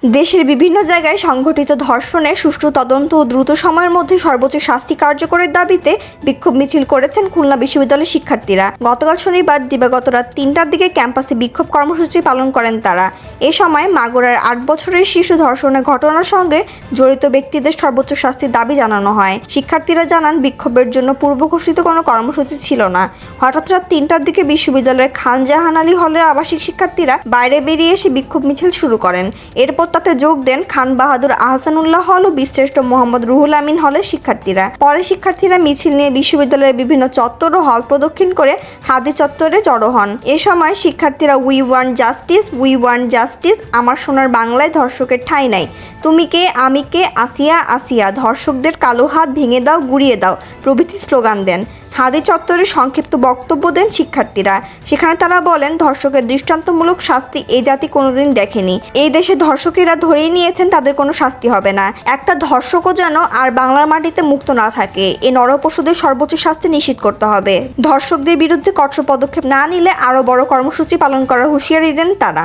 দেশের বিভিন্ন জায়গায় সংঘটিত ধর্ষণে সুষ্ঠু তদন্ত ও দ্রুত সময়ের মধ্যে সর্বোচ্চ শাস্তি কার্যকরের দাবিতে বিক্ষোভ মিছিল করেছেন খুলনা বিশ্ববিদ্যালয়ের শিক্ষার্থীরা। গতকাল শনিবার দিবাগত রাত ৩টার দিকে ক্যাম্পাসে বিক্ষোভ কর্মসূচি পালন করেন তারা। এ সময় মাগুরার ৮ বছরের শিশু ধর্ষণের ঘটনার সঙ্গে জড়িত ব্যক্তিদের সর্বোচ্চ শাস্তির দাবি জানানো হয়। শিক্ষার্থীরা জানান, বিক্ষোভের জন্য পূর্ব ঘোষিত কোনো কর্মসূচি ছিল না। হঠাৎ রাত ৩টার দিকে বিশ্ববিদ্যালয়ের খান জাহান আলী হলের আবাসিক শিক্ষার্থীরা বাইরে বেরিয়ে এসে বিক্ষোভ মিছিল শুরু করেন। এরপর তাতে যোগ দেন খান বাহাদুর আহসানুল্লাহ হল ও বীরশ্রেষ্ঠ মোহাম্মদ রুহুল আমিন হলের শিক্ষার্থীরা। পরে শিক্ষার্থীরা মিছিল নিয়ে বিশ্ববিদ্যালয়ের বিভিন্ন চত্বর ও হল প্রদক্ষিণ করে হাদি চত্বরে জড়ো হন। এ সময় শিক্ষার্থীরা উই ওয়ান্ট জাস্টিস, আমার সোনার বাংলায় ধর্ষকের ঠাঁই নাই, তুমি কে আমি কে, আসিয়া আসিয়া, ধর্ষকদের কালো হাত ভেঙে দাও গুড়িয়ে দাও প্রভৃতি স্লোগান দেন। হাদি চত্বরে সংক্ষিপ্ত বক্তব্য দেন শিক্ষার্থীরা। সেখানে তারা বলেন, ধর্ষকের দৃষ্টান্তমূলক শাস্তি এই জাতি কোনোদিন দেখেনি। এই দেশে ধর্ষকেরা ধরেই নিয়েছেন, তাদের কোনো শাস্তি হবে না। একটা ধর্ষকও যেন আর বাংলার মাটিতে মুক্ত না থাকে। এই নরপশুদের সর্বোচ্চ শাস্তি নিশ্চিত করতে হবে। ধর্ষকদের বিরুদ্ধে কঠোর পদক্ষেপ না নিলে আরও বড় কর্মসূচি পালন করার হুঁশিয়ারি দেন তারা।